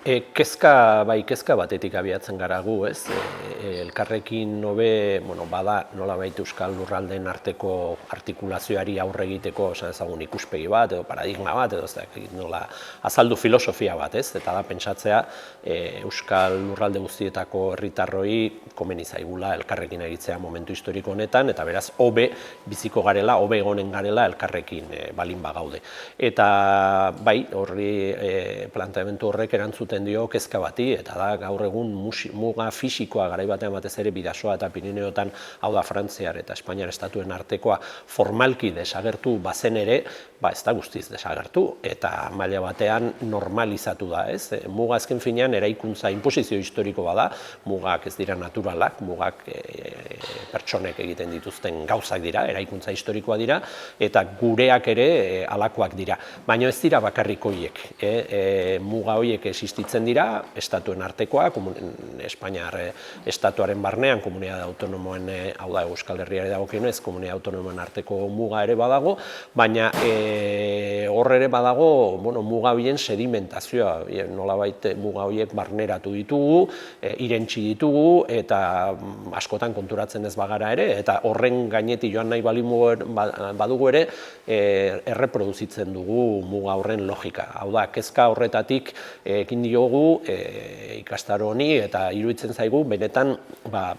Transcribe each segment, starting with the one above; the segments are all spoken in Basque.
Kezka batetik abiatzen gara gu, ez? Elkarrekin hobe, bada nolabait euskal lurraldeen arteko artikulazioari aurre egiteko, esan ezagun ikuspegi bat, edo paradigma bat, edo nola azaldu filosofia bat, ez? Eta da pentsatzea euskal lurralde guztietako herritarroi komeni zaigula elkarrekin aritzea momentu historiko honetan, eta beraz hobe biziko garela, hobe egonen garela elkarrekin balin bagaude. Eta bai, horri planteamendu horrek erantzuten dio kezka bati, eta da gaur egun muga fisikoa garai batean batez ere Bidasoa eta Pirineotan, hau da Frantziar eta Espainiar estatuen artekoa formalki desagertu bazen ere, ez da guztiz desagertu, eta maila batean normalizatu da, ez? Muga azken finean eraikuntza inposizio historiko bada, mugak ez dira naturalak, mugak pertsonek egiten dituzten gauzak dira, eraikuntza historikoa dira, eta gureak ere halakoak dira. Baina ez dira bakarrik horiek, muga horiek existitzen dira, estatuen artekoa, Espainiar estatuaren barnean, komunitate autonomoen, hau da Euskal Herriari dagokionez, komunitate autonomoen arteko muga ere badago, baina hor ere badago muga horien sedimentazioa, nolabait muga horiek barneratu ditugu, irentsi ditugu, eta askotan konturatzen ez bagara ere, eta horren gainetik joan nahi badugu ere, erreproduzitzen dugu muga horren logika. Hau da, kezka horretatik ekin diogu ikastaro honi, eta iruditzen zaigu, benetan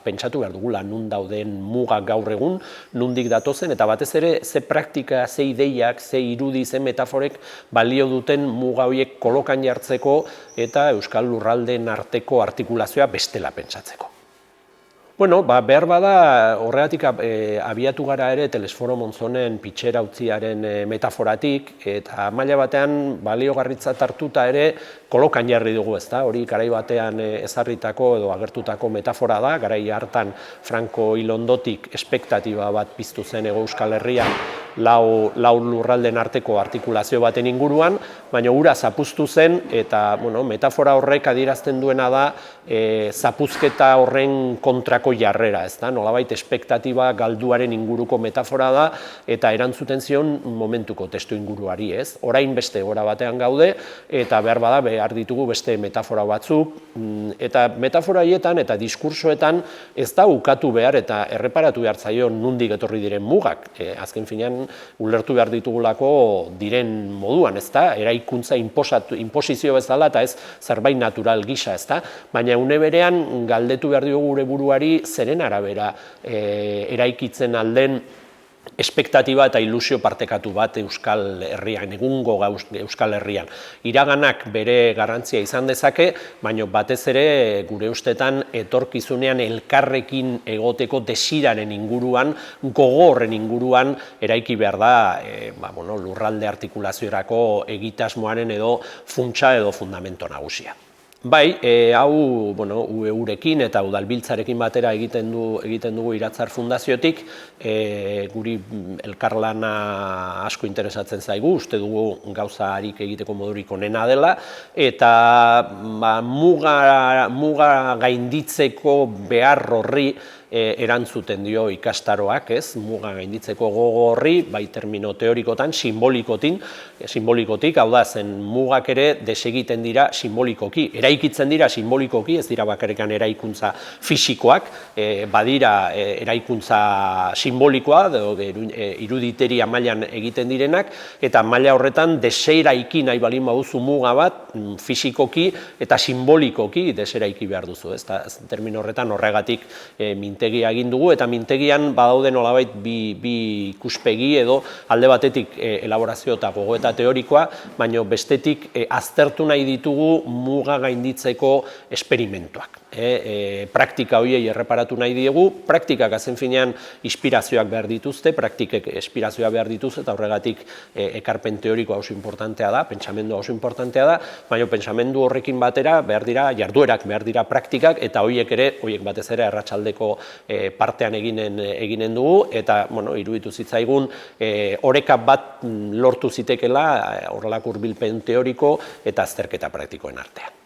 pentsatu behar dugula nun dauden mugak gaur egun, nundik datozen, eta batez ere ze praktika, ze ideiak, ze irudi, ze metaforek balio duten muga horiek kolokan jartzeko eta euskal lurraldeen arteko artikulazioa bestela pentsatzeko. Behar bada horregatik abiatu gara ere Telesforo Monzonen pitxera utziaren metaforatik, eta maila batean baliogarritzat hartuta ere kolokan jarri dugu, ezta? Hori garai batean ezarritako edo agertutako metafora da, garai hartan Franco hil ondotik espektatiba bat piztu zen Hego Euskal Herrian lau lurraldeen arteko artikulazio baten inguruan, baina hura zapuztu zen, eta metafora horrek adierazten duena da zapuzketa horren kontrako jarrera, ezta? Nolabait espektatiba galduaren inguruko metafora da, eta erantzuten zion momentuko testu inguruari, ez? Orain beste gora batean gaude, eta behar ditugu beste metafora batzuk, eta metafora haietan eta diskursoetan ez da ukatu behar eta erreparatu behar zaio nundik etorri diren mugak. Azken finean ulertu behar ditugulako diren moduan, ez da? Eraikuntza inposizio bezala eta ez zerbait natural gisa, ez da? Baina une berean galdetu behar diogu gure buruari zeren arabera eraikitzen alden espektatiba eta ilusio partekatu bat Euskal Herrian, egungo Euskal Herrian. Iraganak bere garrantzia izan dezake, baina batez ere gure ustetan etorkizunean elkarrekin egoteko desiraren inguruan, gogo horren inguruan eraiki behar da lurralde artikulaziorako egitasmoaren edo funtsa edo fundamento nagusia. Bai, hau UEurekin eta Udalbiltzarekin batera egiten dugu Iratzar Fundaziotik, guri elkarlana asko interesatzen zaigu, uste dugu gauza harik egiteko modurik onena dela, eta muga gainditzeko behar horri erantzuten dio ikastaroak, ez? Muga gainditzeko gogo horri, bai termino teorikotan, simbolikotik, hau da, zen mugak ere desegiten dira simbolikoki, eraikitzen dira simbolikoki, ez dira bakarrikan eraikuntza fisikoak, badira eraikuntza simbolikoa, iruditeria mailan egiten direnak, eta maila horretan deseraiki nahi balin baduzu muga bat, fisikoki eta simbolikoki deseraiki behar duzu, ez? Termino horretan horregatik mintegia egin dugu, eta mintegian badaude nolabait bi ikuspegi edo alde batetik elaborazio eta gogoeta teorikoa, baina bestetik aztertu nahi ditugu muga gainditzeko esperimentuak. Praktika horiei erreparatu nahi diegu, praktikak azken finean inspirazioak behar dituzte, praktikek inspirazioa behar dituzte, eta horregatik ekarpen teorikoa oso importantea da, pentsamendua oso importantea da, baina pentsamendu horrekin batera behar dira jarduerak, behar dira praktikak, eta horiek batez ere arratsaldeko partean eginen dugu, eta iruditu zitzaigun oreka bat lortu zitekela horrelako hurbilpen teoriko eta azterketa praktikoen artean.